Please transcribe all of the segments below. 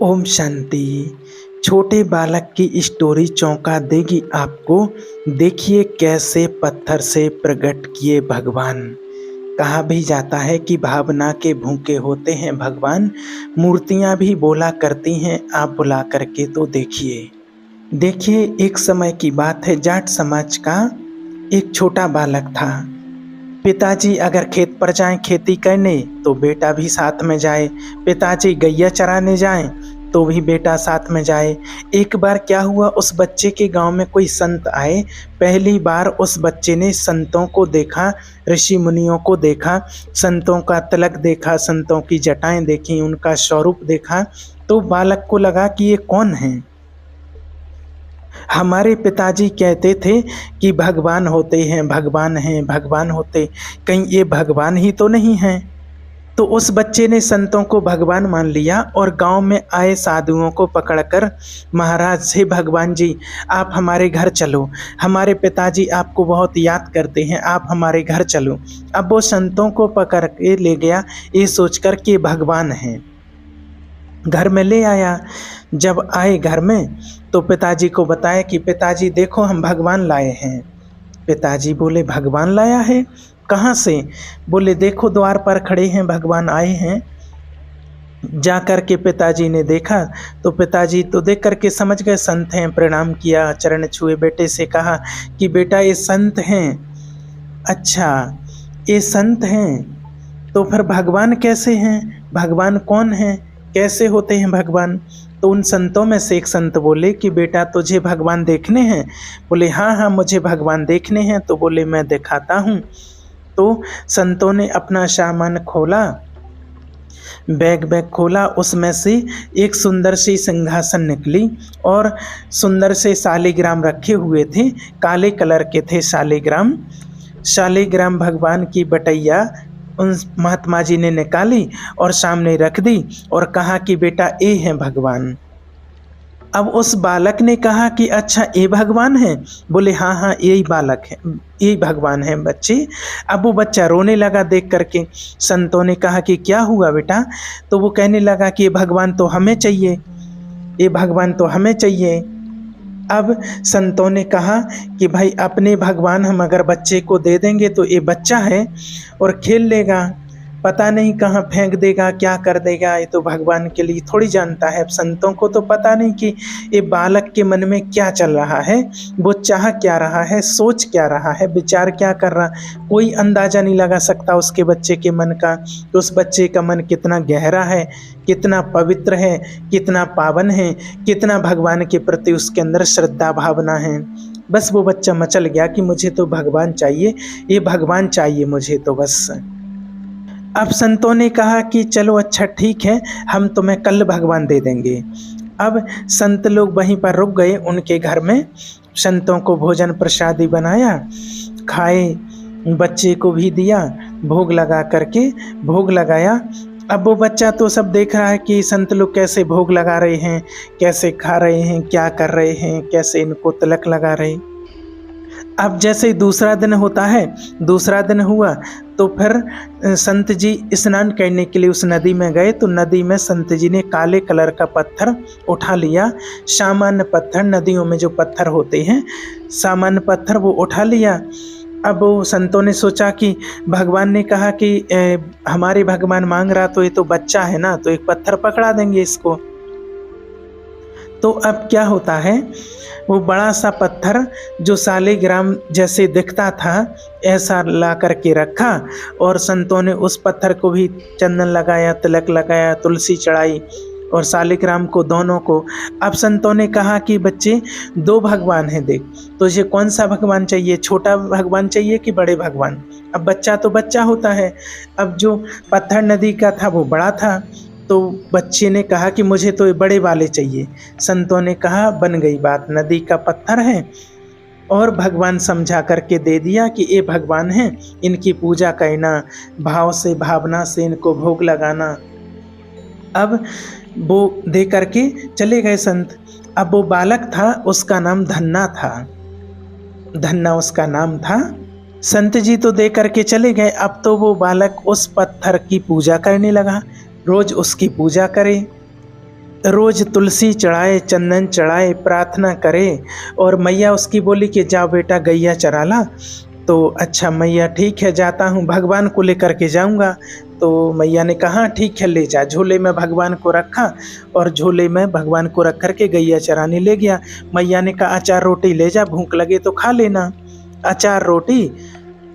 ओम शांति। छोटे बालक की स्टोरी चौंका देगी आपको। देखिए कैसे पत्थर से प्रकट किए भगवान। कहा भी जाता है कि भावना के भूखे होते हैं भगवान। मूर्तियां भी बोला करती हैं, आप बुला करके तो देखिए। देखिए एक समय की बात है, जाट समाज का एक छोटा बालक था। पिताजी अगर खेत पर जाएं खेती करने तो बेटा भी साथ में जाए। पिताजी गैया चराने जाएं तो भी बेटा साथ में जाए। एक बार क्या हुआ, उस बच्चे के गांव में कोई संत आए। पहली बार उस बच्चे ने संतों को देखा, ऋषि मुनियों को देखा, संतों का तिलक देखा, संतों की जटाएं देखी, उनका स्वरूप देखा। तो बालक को लगा कि ये कौन है। हमारे पिताजी कहते थे कि भगवान होते हैं, भगवान हैं, भगवान होते, कहीं ये भगवान ही तो नहीं हैं। तो उस बच्चे ने संतों को भगवान मान लिया और गांव में आए साधुओं को पकड़कर, महाराज हे भगवान जी आप हमारे घर चलो, हमारे पिताजी आपको बहुत याद करते हैं, आप हमारे घर चलो। अब वो संतों को पकड़ के ले गया, ये सोचकर कि भगवान हैं। घर में ले आया। जब आए घर में तो पिताजी को बताया कि पिताजी देखो हम भगवान लाए हैं। पिताजी बोले भगवान लाया है, कहाँ से? बोले देखो द्वार पर खड़े हैं, भगवान आए हैं। जा कर के पिताजी ने देखा तो पिताजी तो देख करके समझ गए संत हैं। प्रणाम किया, चरण छुए, बेटे से कहा कि बेटा ये संत हैं। अच्छा ये संत हैं तो फिर भगवान कैसे हैं? भगवान कौन है, कैसे होते हैं भगवान? तो उन संतों में से एक संत बोले कि बेटा तुझे भगवान देखने हैं? बोले हाँ हाँ मुझे भगवान देखने हैं। तो बोले मैं दिखाता हूँ। तो संतों ने अपना सामान खोला, बैग खोला, उसमें से एक सुंदर सी सिंहासन निकली और सुंदर से शालिग्राम रखे हुए थे, काले कलर के थे शालिग्राम। शालिग्राम भगवान की बटैया उन महात्मा जी ने निकाली और सामने रख दी और कहा कि बेटा ये हैं भगवान। अब उस बालक ने कहा कि अच्छा ये भगवान है? बोले हाँ हाँ यही बालक है, यही भगवान है बच्चे। अब वो बच्चा रोने लगा देख करके। संतों ने कहा कि क्या हुआ बेटा? तो वो कहने लगा कि ये भगवान तो हमें चाहिए, ये भगवान तो हमें चाहिए। अब संतों ने कहा कि भाई अपने भगवान हम अगर बच्चे को दे देंगे तो ये बच्चा है और खेल लेगा, पता नहीं कहाँ फेंक देगा, क्या कर देगा, ये तो भगवान के लिए थोड़ी जानता है। संतों को तो पता नहीं कि ये बालक के मन में क्या चल रहा है, वो चाह क्या रहा है, सोच क्या रहा है, विचार क्या कर रहा, कोई अंदाज़ा नहीं लगा सकता उसके बच्चे के मन का। तो उस बच्चे का मन कितना गहरा है, कितना पवित्र है, कितना पावन है, कितना भगवान के प्रति उसके अंदर श्रद्धा भावना है। बस वो बच्चा मचल गया कि मुझे तो भगवान चाहिए, ये भगवान चाहिए मुझे तो बस। अब संतों ने कहा कि चलो अच्छा ठीक है, हम तुम्हें कल भगवान दे देंगे। अब संत लोग वहीं पर रुक गए उनके घर में। संतों को भोजन प्रसादी बनाया, खाए, बच्चे को भी दिया, भोग लगा करके भोग लगाया। अब वो बच्चा तो सब देख रहा है कि संत लोग कैसे भोग लगा रहे हैं, कैसे खा रहे हैं, क्या कर रहे हैं, कैसे इनको तिलक लगा रहे। अब जैसे दूसरा दिन होता है, दूसरा दिन हुआ तो फिर संत जी स्नान करने के लिए उस नदी में गए। तो नदी में संत जी ने काले कलर का पत्थर उठा लिया, सामान्य पत्थर, नदियों में जो पत्थर होते हैं सामान्य पत्थर, वो उठा लिया। अब वो संतों ने सोचा कि भगवान ने कहा कि हमारे भगवान मांग रहा तो ये तो बच्चा है ना, तो एक पत्थर पकड़ा देंगे इसको। तो अब क्या होता है, वो बड़ा सा पत्थर जो शालिग्राम जैसे दिखता था ऐसा ला करके रखा और संतों ने उस पत्थर को भी चंदन लगाया, तिलक लगाया, तुलसी चढ़ाई और शालिग्राम को, दोनों को। अब संतों ने कहा कि बच्चे दो भगवान हैं, देख तुझे कौन सा भगवान चाहिए, छोटा भगवान चाहिए कि बड़े भगवान? अब बच्चा तो बच्चा होता है। अब जो पत्थर नदी का था वो बड़ा था, तो बच्चे ने कहा कि मुझे तो ये बड़े वाले चाहिए। संतों ने कहा बन गई बात, नदी का पत्थर है और भगवान समझा करके दे दिया कि ये भगवान हैं, इनकी पूजा करना, भाव से भावना से इनको भोग लगाना। अब वो दे करके चले गए संत। अब वो बालक था, उसका नाम धन्ना था, धन्ना उसका नाम था। संत जी तो दे करके चले गए। अब तो वो बालक उस पत्थर की पूजा करने लगा, रोज उसकी पूजा करे। रोज तुलसी चढ़ाए, चंदन चढ़ाए, प्रार्थना करे। और मैया उसकी बोली कि जाओ बेटा गैया चरा ला। तो अच्छा मैया ठीक है जाता हूँ, भगवान को लेकर के जाऊँगा। तो मैया ने कहा ठीक है ले जा। झोले में भगवान को रखा और झोले में भगवान को रख कर के गैया चराने ले गया। मैया ने कहा अचार रोटी ले जा, भूख लगे तो खा लेना। अचार रोटी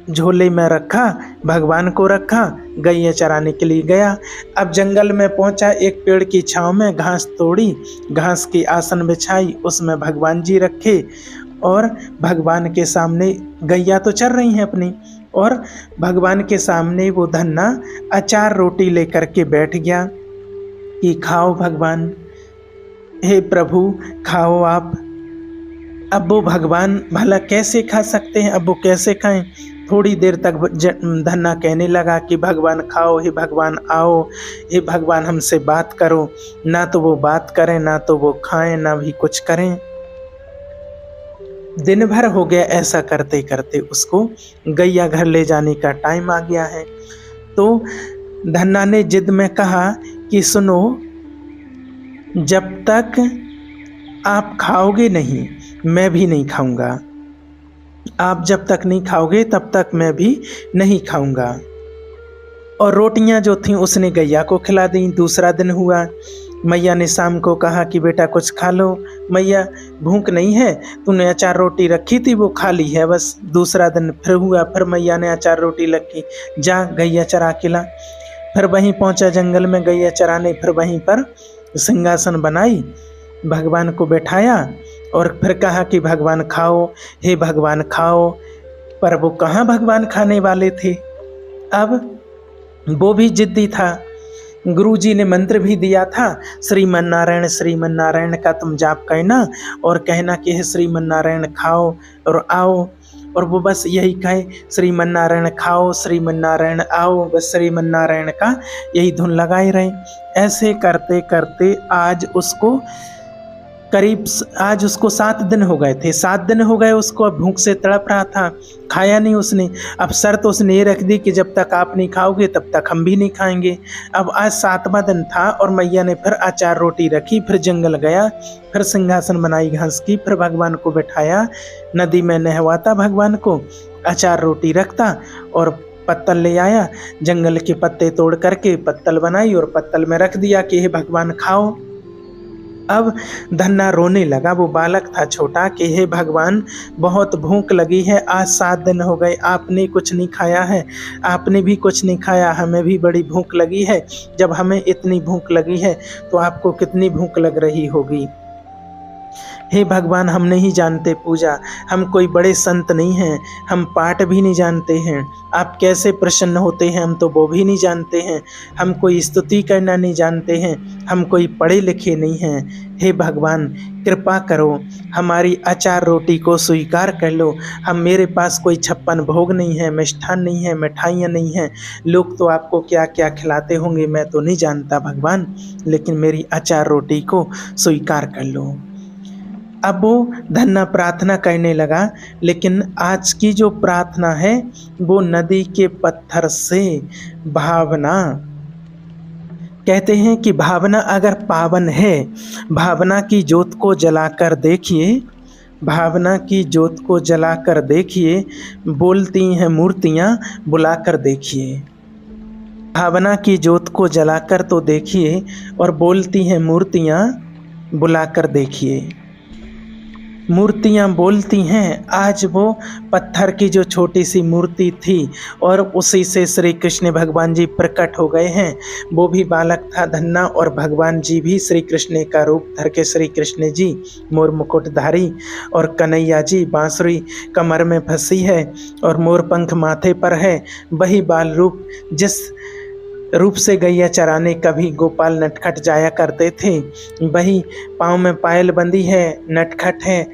झोले में रखा, भगवान को रखा, गैया चराने के लिए गया। अब जंगल में पहुंचा, एक पेड़ की छांव में घास तोड़ी, घास की आसन बिछाई, उसमें भगवान जी रखे और भगवान के सामने गैया तो चर रही हैं अपनी, और भगवान के सामने वो धन्ना अचार रोटी लेकर के बैठ गया कि खाओ भगवान, हे प्रभु खाओ आप। अब वो भगवान भला कैसे खा सकते हैं, अब वो कैसे खाएं। थोड़ी देर तक धन्ना कहने लगा कि भगवान खाओ, हे भगवान आओ, हे भगवान हमसे बात करो। ना तो वो बात करें, ना तो वो खाएं, ना भी कुछ करें। दिन भर हो गया ऐसा करते करते, उसको गैया घर ले जाने का टाइम आ गया है। तो धन्ना ने जिद में कहा कि सुनो, जब तक आप खाओगे नहीं मैं भी नहीं खाऊंगा, आप जब तक नहीं खाओगे तब तक मैं भी नहीं खाऊंगा। और रोटियां जो थीं उसने गैया को खिला दी। दूसरा दिन हुआ, मैया ने शाम को कहा कि बेटा कुछ खा लो। मैया भूख नहीं है, तूने अचार रोटी रखी थी वो खा ली है बस। दूसरा दिन फिर हुआ, फिर मैया ने अचार रोटी रखी, जा गैया चरा के ला। फिर वहीं पहुंचा जंगल में गैया चराने, फिर वहीं पर सिंहासन बनाई, भगवान को बैठाया और फिर कहा कि भगवान खाओ, हे भगवान खाओ। पर वो कहाँ भगवान खाने वाले थे, अब वो भी जिद्दी था। गुरुजी ने मंत्र भी दिया था, श्रीमन नारायण का तुम जाप कहना और कहना कि हे श्रीमन नारायण खाओ और आओ। और वो बस यही कहे, श्रीमन नारायण खाओ, श्रीमन नारायण आओ, बस श्रीमन नारायण का यही धुन लगाए रहे। ऐसे करते करते आज उसको 7 दिन हो गए थे। 7 दिन हो गए उसको, अब भूख से तड़प रहा था, खाया नहीं उसने। अब शर्त उसने ये रख दी कि जब तक आप नहीं खाओगे तब तक हम भी नहीं खाएंगे। अब आज 7वां दिन था और मैया ने फिर अचार रोटी रखी, फिर जंगल गया, फिर सिंहासन बनाई घास की, फिर भगवान को बैठाया, नदी में नहवाता भगवान को, अचार रोटी रखता और पत्तल ले आया, जंगल के पत्ते तोड़ करके पत्तल बनाई और पत्तल में रख दिया कि हे भगवान खाओ। अब धन्ना रोने लगा, वो बालक था छोटा, कि हे भगवान बहुत भूख लगी है, आज 7 दिन हो गए आपने कुछ नहीं खाया है, आपने भी कुछ नहीं खाया, हमें भी बड़ी भूख लगी है। जब हमें इतनी भूख लगी है तो आपको कितनी भूख लग रही होगी। हे भगवान हम नहीं जानते पूजा, हम कोई बड़े संत नहीं हैं, हम पाठ भी नहीं जानते हैं, आप कैसे प्रसन्न होते हैं हम तो वो भी नहीं जानते हैं, हम कोई स्तुति करना नहीं जानते हैं, हम कोई पढ़े लिखे नहीं हैं। हे भगवान कृपा करो, हमारी अचार रोटी को स्वीकार कर लो। हम मेरे पास कोई 56 भोग नहीं है, मिष्ठान नहीं है, मिठाइयाँ नहीं हैं, लोग तो आपको क्या क्या खिलाते होंगे मैं तो नहीं जानता भगवान, लेकिन मेरी अचार रोटी को स्वीकार कर लो। अब वो धन्ना प्रार्थना करने लगा, लेकिन आज की जो प्रार्थना है वो नदी के पत्थर से भावना, कहते हैं कि भावना अगर पावन है, भावना की ज्योत को जलाकर देखिए, भावना की ज्योत को जलाकर देखिए, बोलती हैं मूर्तियाँ बुलाकर देखिए। भावना की ज्योत को जलाकर तो देखिए और बोलती हैं मूर्तियाँ बुलाकर देखिए। मूर्तियाँ बोलती हैं। आज वो पत्थर की जो छोटी सी मूर्ति थी और उसी से श्री कृष्ण भगवान जी प्रकट हो गए हैं। वो भी बालक था धन्ना और भगवान जी भी श्री कृष्ण का रूप धर के, श्री कृष्ण जी मोर मुकुटधारी और कन्हैया जी बांसुरी कमर में फंसी है और मोर पंख माथे पर है। वही बाल रूप जिस रूप से गैया चराने कभी गोपाल नटखट जाया करते थे, वही पाँव में पायल बंदी है, नटखट है,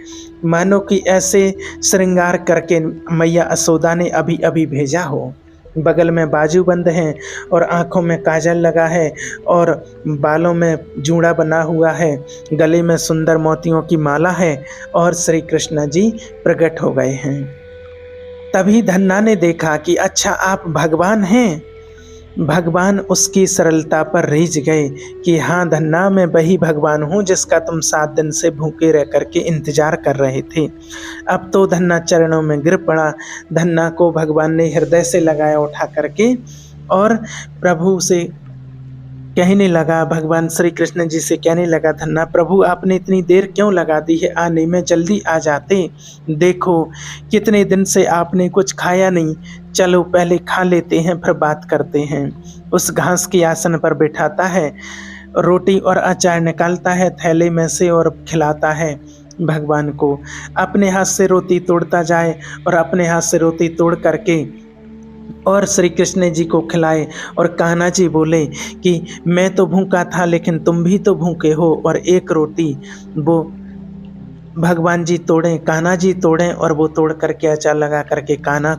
मानो कि ऐसे श्रृंगार करके मैया यशोदा ने अभी अभी भेजा हो। बगल में बाजूबंद हैं और आँखों में काजल लगा है और बालों में जूड़ा बना हुआ है, गले में सुंदर मोतियों की माला है और श्री कृष्ण जी प्रकट हो गए हैं। तभी धन्ना ने देखा कि अच्छा आप भगवान हैं। भगवान उसकी सरलता पर रीझ गए कि हाँ धन्ना, मैं वही भगवान हूँ जिसका तुम 7 दिन से भूखे रह करके इंतजार कर रहे थे। अब तो धन्ना चरणों में गिर पड़ा। धन्ना को भगवान ने हृदय से लगाया उठा करके और प्रभु से कहने लगा, भगवान श्री कृष्ण जी से कहने लगा, धन्ना प्रभु आपने इतनी देर क्यों लगा दी है आने में, जल्दी आ जाते। देखो कितने दिन से आपने कुछ खाया नहीं, चलो पहले खा लेते हैं फिर बात करते हैं। उस घास के आसन पर बिठाता है, रोटी और अचार निकालता है थैले में से और खिलाता है भगवान को। अपने हाथ से रोटी तोड़ता जाए और अपने हाथ से रोटी तोड़ करके और श्री कृष्ण जी को खिलाए। और कान्हा जी बोले कि मैं तो भूखा था लेकिन तुम भी तो भूखे हो, और एक रोटी वो भगवान जी तोड़ें, कान्हा जी तोड़ें और वो तोड़ करके अचार लगा करके कान्हा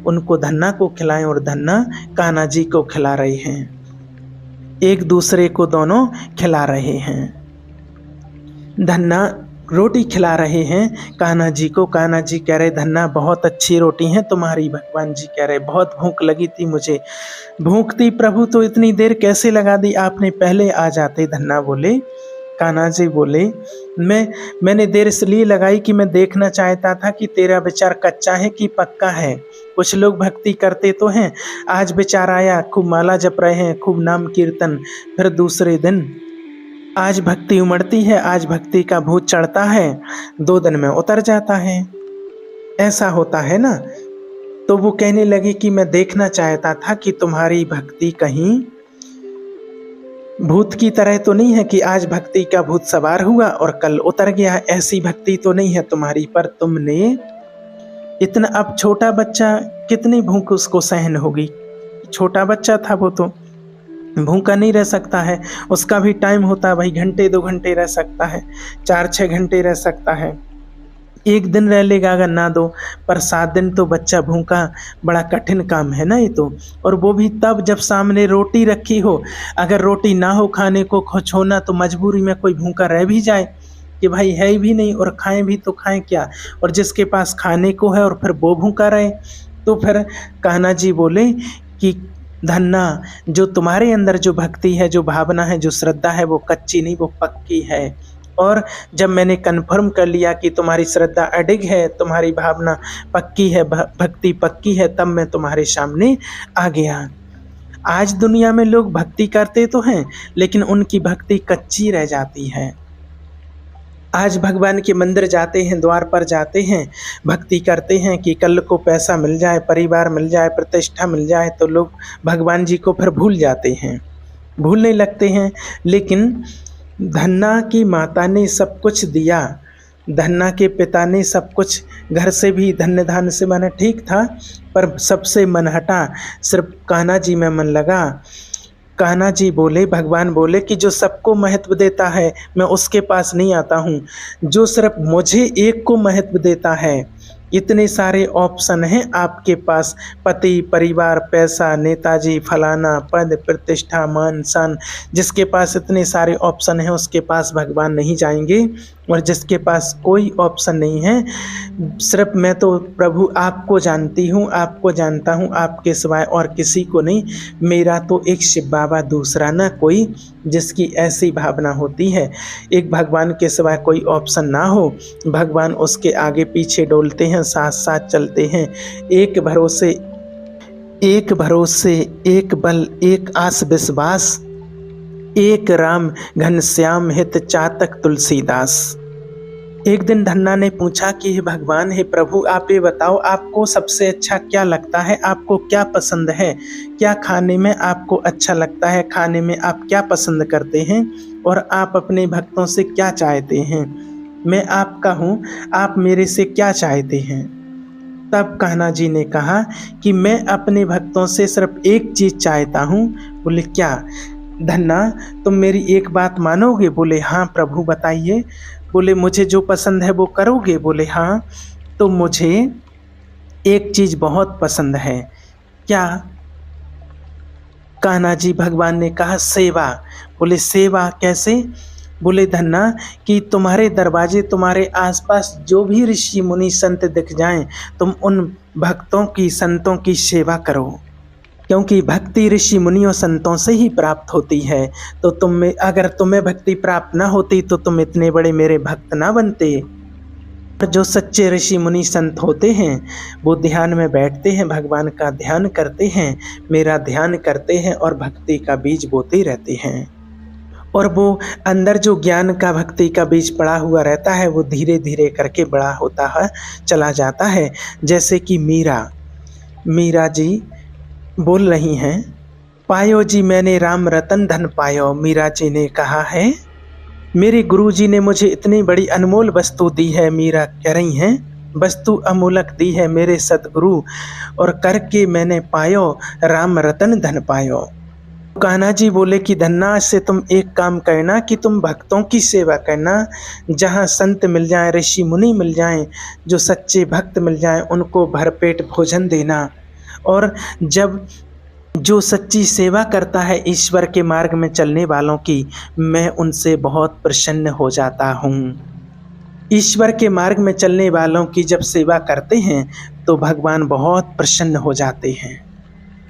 उनको धन्ना को खिलाएं और धन्ना कान्हा जी को खिला रहे हैं, एक दूसरे को दोनों खिला रहे हैं। धन्ना रोटी खिला रहे हैं कान्हा जी को। कान्हा जी कह रहे, धन्ना बहुत अच्छी रोटी है तुम्हारी। भगवान जी कह रहे, बहुत भूख लगी थी मुझे। भूख थी प्रभु तो इतनी देर कैसे लगा दी आपने, पहले आ जाते। धन्ना बोले, कान्हा जी बोले, मैंने देर इसलिए लगाई कि मैं देखना चाहता था कि तेरा विचार कच्चा है कि पक्का है। कुछ लोग भक्ति करते तो हैं, आज विचार आया, खूब माला जप रहे हैं, खूब नाम कीर्तन, फिर दूसरे दिन आज भक्ति उमड़ती है, आज भक्ति का भूत चढ़ता है, 2 दिन में उतर जाता है। ऐसा होता है ना। तो वो कहने लगे कि मैं देखना चाहता था कि तुम्हारी भक्ति कहीं भूत की तरह तो नहीं है कि आज भक्ति का भूत सवार हुआ और कल उतर गया। ऐसी भक्ति तो नहीं है तुम्हारी। पर तुमने इतना, अब छोटा बच्चा कितनी भूख उसको सहन होगी। छोटा बच्चा था वो तो भूखा नहीं रह सकता है, उसका भी टाइम होता है भाई, घंटे 2 घंटे रह सकता है, 4-6 घंटे रह सकता है, 1 दिन रह लेगा अगर ना दो, पर 7 दिन तो बच्चा भूखा बड़ा कठिन काम है ना ये तो। और वो भी तब जब सामने रोटी रखी हो। अगर रोटी ना हो खाने को कुछ होना तो मजबूरी में कोई भूखा रह भी जाए कि भाई है भी नहीं और खाएं भी तो खाएं क्या, और जिसके पास खाने को है और फिर वो भूखा रहे। तो फिर कान्हा जी बोले कि धन्ना, जो तुम्हारे अंदर जो भक्ति है, जो भावना है, जो श्रद्धा है, वो कच्ची नहीं, वो पक्की है। और जब मैंने कन्फर्म कर लिया कि तुम्हारी श्रद्धा अडिग है, तुम्हारी भावना पक्की है, भक्ति पक्की है, तब मैं तुम्हारे सामने आ गया। आज दुनिया में लोग भक्ति करते तो हैं लेकिन उनकी भक्ति कच्ची रह जाती है। आज भगवान के मंदिर जाते हैं, द्वार पर जाते हैं, भक्ति करते हैं कि कल को पैसा मिल जाए, परिवार मिल जाए, प्रतिष्ठा मिल जाए, तो लोग भगवान जी को फिर भूल जाते हैं, भूलने लगते हैं। लेकिन धन्ना की माता ने सब कुछ दिया, धन्ना के पिता ने सब कुछ, घर से भी धन्य धान से माना ठीक था, पर सबसे मन हटा, सिर्फ कान्हा जी में मन लगा। कान्हा जी बोले, भगवान बोले कि जो सबको महत्व देता है मैं उसके पास नहीं आता हूँ, जो सिर्फ मुझे एक को महत्व देता है। इतने सारे ऑप्शन हैं आपके पास, पति, परिवार, पैसा, नेताजी, फलाना, पद, प्रतिष्ठा, मान, सन, जिसके पास इतने सारे ऑप्शन हैं उसके पास भगवान नहीं जाएंगे। और जिसके पास कोई ऑप्शन नहीं है, सिर्फ मैं तो प्रभु आपको जानती हूँ, आपको जानता हूँ, आपके सिवाय और किसी को नहीं। मेरा तो एक शिव बाबा, दूसरा ना कोई, जिसकी ऐसी भावना होती है। एक भगवान के सिवाय कोई ऑप्शन ना हो, भगवान उसके आगे पीछे डोलते हैं, साथ साथ चलते हैं। एक भरोसे, एक बल, एक आस विश्वास, एक राम घनश्याम हित चातक तुलसीदास। एक दिन धन्ना ने पूछा कि हे भगवान, हे प्रभु, आप ये बताओ आपको सबसे अच्छा क्या लगता है, आपको क्या पसंद है, क्या खाने में आपको अच्छा लगता है, खाने में आप क्या पसंद करते हैं और आप अपने भक्तों से क्या चाहते हैं। मैं आपका हूँ, आप मेरे से क्या चाहते हैं। तब कान्हा जी ने कहा कि मैं अपने भक्तों से सिर्फ एक चीज़ चाहता हूँ। बोले क्या धन्ना, तुम मेरी एक बात मानोगे। बोले हाँ प्रभु बताइए। बोले मुझे जो पसंद है वो करोगे। बोले हाँ। तो मुझे एक चीज़ बहुत पसंद है। क्या। कान्हा जी, भगवान ने कहा सेवा। बोले सेवा कैसे। बोले धन्ना कि तुम्हारे दरवाजे, तुम्हारे आसपास जो भी ऋषि मुनि संत दिख जाएं, तुम उन भक्तों की, संतों की सेवा करो। क्योंकि भक्ति ऋषि मुनियों संतों से ही प्राप्त होती है। तो अगर तुम्हें भक्ति प्राप्त ना होती तो तुम इतने बड़े मेरे भक्त ना बनते। और जो सच्चे ऋषि मुनि संत होते हैं वो ध्यान में बैठते हैं, भगवान का ध्यान करते हैं, मेरा ध्यान करते हैं और भक्ति का बीज बोते रहते हैं। और वो अंदर जो ज्ञान का भक्ति का बीज पड़ा हुआ रहता है वो धीरे धीरे करके बड़ा होता है चला जाता है। जैसे कि मीरा जी बोल रही हैं, पायो जी मैंने राम रतन धन पायो। मीरा जी ने कहा है मेरे गुरु जी ने मुझे इतनी बड़ी अनमोल वस्तु दी है। मीरा कह रही हैं वस्तु अमूलक दी है मेरे सतगुरु, और करके मैंने पायो राम रतन धन पायो। कान्हा जी बोले कि धन्ना से तुम एक काम करना कि तुम भक्तों की सेवा करना, जहाँ संत मिल जाएं, ऋषि मुनि मिल जाएं, जो सच्चे भक्त मिल जाएं, उनको भरपेट भोजन देना। और जब जो सच्ची सेवा करता है ईश्वर के मार्ग में चलने वालों की, मैं उनसे बहुत प्रसन्न हो जाता हूँ। ईश्वर के मार्ग में चलने वालों की जब सेवा करते हैं तो भगवान बहुत प्रसन्न हो जाते हैं।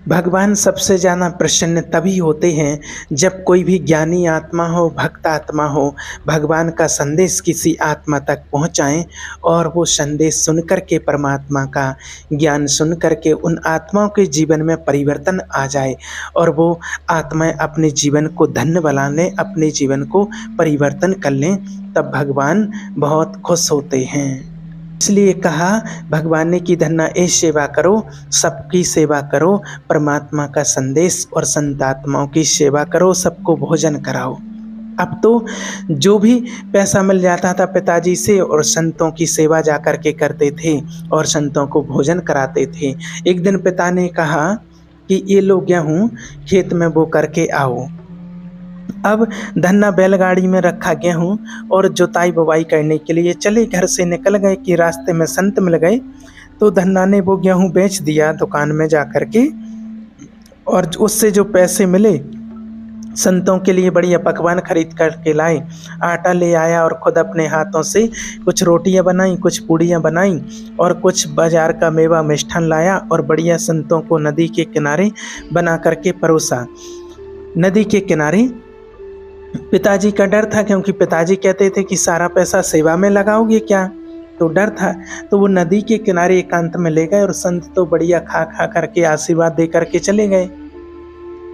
भगवान सबसे ज़्यादा प्रसन्न तभी होते हैं जब कोई भी ज्ञानी आत्मा हो, भक्त आत्मा हो, भगवान का संदेश किसी आत्मा तक पहुंचाएं और वो संदेश सुनकर के, परमात्मा का ज्ञान सुनकर के उन आत्माओं के जीवन में परिवर्तन आ जाए और वो आत्माएं अपने जीवन को धन्य बना लें, अपने जीवन को परिवर्तन कर लें, तब भगवान बहुत खुश होते हैं। इसलिए कहा भगवान ने कि धन्ना ए सेवा करो, सबकी सेवा करो, परमात्मा का संदेश और संत आत्माओं की सेवा करो, सबको भोजन कराओ। अब तो जो भी पैसा मिल जाता था पिताजी से और संतों की सेवा जा कर के करते थे और संतों को भोजन कराते थे। एक दिन पिता ने कहा कि ये लो गेहूँ खेत में बो करके आओ। अब धन्ना बैलगाड़ी में रखा गेहूँ और जुताई बुवाई करने के लिए चले घर से निकल गए कि रास्ते में संत मिल गए। तो धन्ना ने वो गेहूँ बेच दिया दुकान में जा कर के, और उससे जो पैसे मिले संतों के लिए बढ़िया पकवान खरीद करके लाए, आटा ले आया और खुद अपने हाथों से कुछ रोटियां बनाई, कुछ पूड़ियां बनाई और कुछ बाजार का मेवा मिष्ठान लाया और बढ़िया संतों को नदी के किनारे बना करके परोसा। नदी के किनारे पिताजी का डर था, क्योंकि पिताजी कहते थे कि सारा पैसा सेवा में लगाओगे क्या, तो डर था। तो वो नदी के किनारे एकांत में ले गए और संत तो बढ़िया खा खा करके आशीर्वाद दे करके चले गए।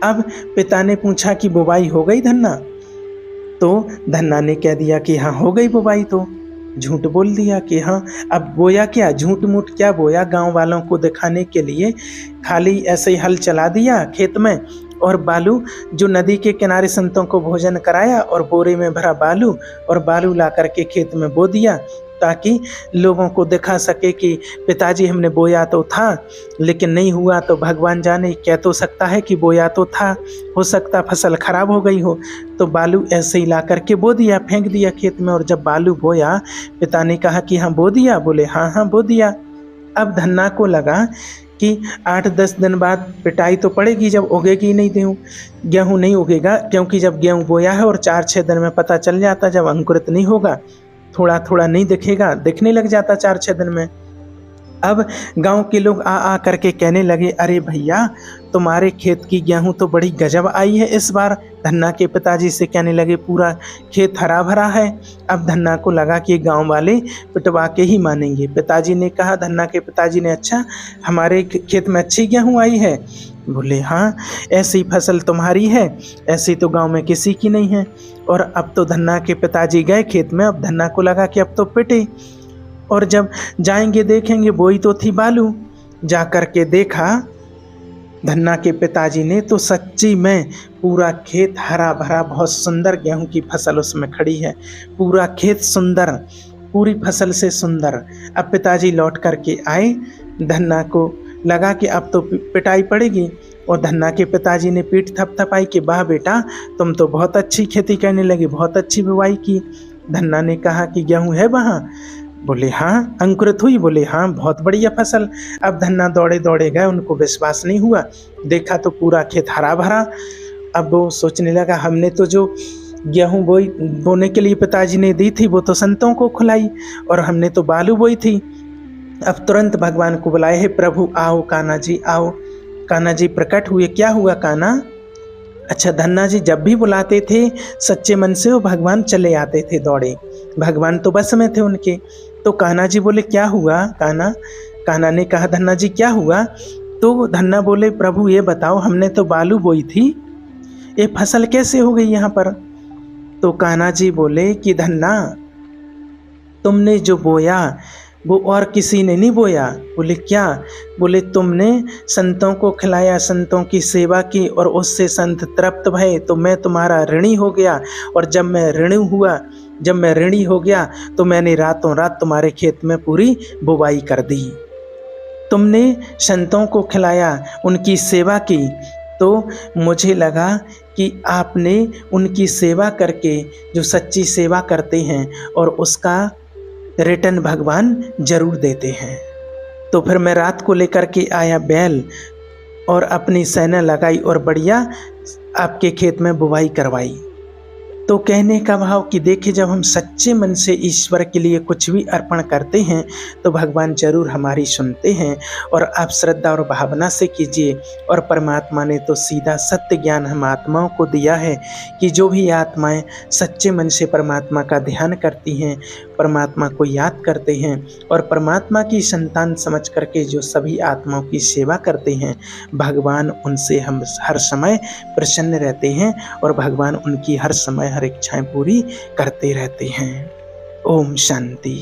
अब पिता ने पूछा कि बुवाई हो गई धन्ना, तो धन्ना ने कह दिया कि हाँ हो गई बुवाई। तो झूठ बोल दिया कि हाँ। अब बोया क्या, झूठ मूठ क्या बोया, गांव वालों को दिखाने के लिए खाली ऐसे ही हल चला दिया खेत में और बालू जो नदी के किनारे संतों को भोजन कराया और बोरे में भरा बालू और बालू ला करके खेत में बो दिया, ताकि लोगों को दिखा सके कि पिताजी हमने बोया तो था लेकिन नहीं हुआ, तो भगवान जाने, कह तो सकता है कि बोया तो था, हो सकता फसल खराब हो गई हो। तो बालू ऐसे ही ला करके बो दिया, फेंक दिया खेत में। और जब बालू बोया पिता ने कहा कि हाँ बो दिया, बोले हाँ हाँ बो दिया। अब धन्ना को लगा कि 8-10 दिन बाद पिटाई तो पड़ेगी, जब उगेगी नहीं गेहूँ नहीं उगेगा, क्योंकि जब गेहूँ बोया है और 4-6 दिन में पता चल जाता, जब अंकुरित नहीं होगा, थोड़ा थोड़ा नहीं दिखेगा, दिखने लग जाता 4-6 दिन में। अब गांव के लोग आ करके कहने लगे, अरे भैया तुम्हारे खेत की गेहूं तो बड़ी गजब आई है इस बार। धन्ना के पिताजी से कहने लगे पूरा खेत हरा भरा है। अब धन्ना को लगा कि गांव वाले पिटवा के ही मानेंगे। पिताजी ने कहा, धन्ना के पिताजी ने, अच्छा हमारे खेत में अच्छी गेहूं आई है? बोले हाँ, ऐसी फसल तुम्हारी है, ऐसी तो गांव में किसी की नहीं है। और अब तो धन्ना के पिताजी गए खेत में। अब धन्ना को लगा कि अब तो पिटे, और जब जाएंगे देखेंगे बोई तो थी बालू। जा कर के देखा धन्ना के पिताजी ने तो सच्ची में पूरा खेत हरा भरा, बहुत सुंदर गेहूं की फसल उसमें खड़ी है, पूरा खेत सुंदर, पूरी फसल से सुंदर। अब पिताजी लौट करके आए, धन्ना को लगा कि अब तो पिटाई पड़ेगी, और धन्ना के पिताजी ने पीठ थपथपाई कि वाह बेटा तुम तो बहुत अच्छी खेती करने लगे, बहुत अच्छी बुवाई की। धन्ना ने कहा कि गेहूं है वहाँ? बोले हाँ। अंकुरित हुई? बोले हाँ, बहुत बढ़िया फसल। अब धन्ना दौड़े दौड़े गए, उनको विश्वास नहीं हुआ, देखा तो पूरा खेत हरा भरा। अब वो सोचने लगा, हमने तो जो गेहूं बोने के लिए पिताजी ने दी थी वो तो संतों को खिलाई, और हमने तो बालू बोई थी। अब तुरंत भगवान को बुलाए, हे प्रभु आओ, कान्हा जी आओ। कान्हा जी प्रकट हुए। क्या हुआ कान्हा? अच्छा, धन्ना जी जब भी बुलाते थे सच्चे मन से वो भगवान चले आते थे दौड़े, भगवान तो बस में थे उनके। तो कान्हा जी बोले क्या हुआ कान्हा? कान्हा ने कहा धन्ना जी क्या हुआ? तो धन्ना बोले प्रभु ये बताओ, हमने तो बालू बोई थी, ये फसल कैसे हो गई यहाँ पर? तो कान्हा जी बोले कि धन्ना तुमने जो बोया वो और किसी ने नहीं बोया। बोले क्या? बोले तुमने संतों को खिलाया, संतों की सेवा की और उससे संत तृप्त भये, तो मैं तुम्हारा ऋणी हो गया। और जब मैं ऋणी हो गया तो मैंने रातों रात तुम्हारे खेत में पूरी बुवाई कर दी। तुमने संतों को खिलाया, उनकी सेवा की, तो मुझे लगा कि आपने उनकी सेवा करके, जो सच्ची सेवा करते हैं, और उसका रिटर्न भगवान जरूर देते हैं। तो फिर मैं रात को लेकर के आया बैल और अपनी सेना लगाई और बढ़िया आपके खेत में बुवाई करवाई। तो कहने का भाव कि देखिए, जब हम सच्चे मन से ईश्वर के लिए कुछ भी अर्पण करते हैं तो भगवान जरूर हमारी सुनते हैं। और आप श्रद्धा और भावना से कीजिए। और परमात्मा ने तो सीधा सत्य ज्ञान हम आत्माओं को दिया है कि जो भी आत्माएं सच्चे मन से परमात्मा का ध्यान करती हैं, परमात्मा को याद करते हैं और परमात्मा की संतान समझ करके जो सभी आत्माओं की सेवा करते हैं, भगवान उनसे हम हर समय प्रसन्न रहते हैं और भगवान उनकी हर समय हर इच्छाएं पूरी करते रहते हैं। ओम शांति।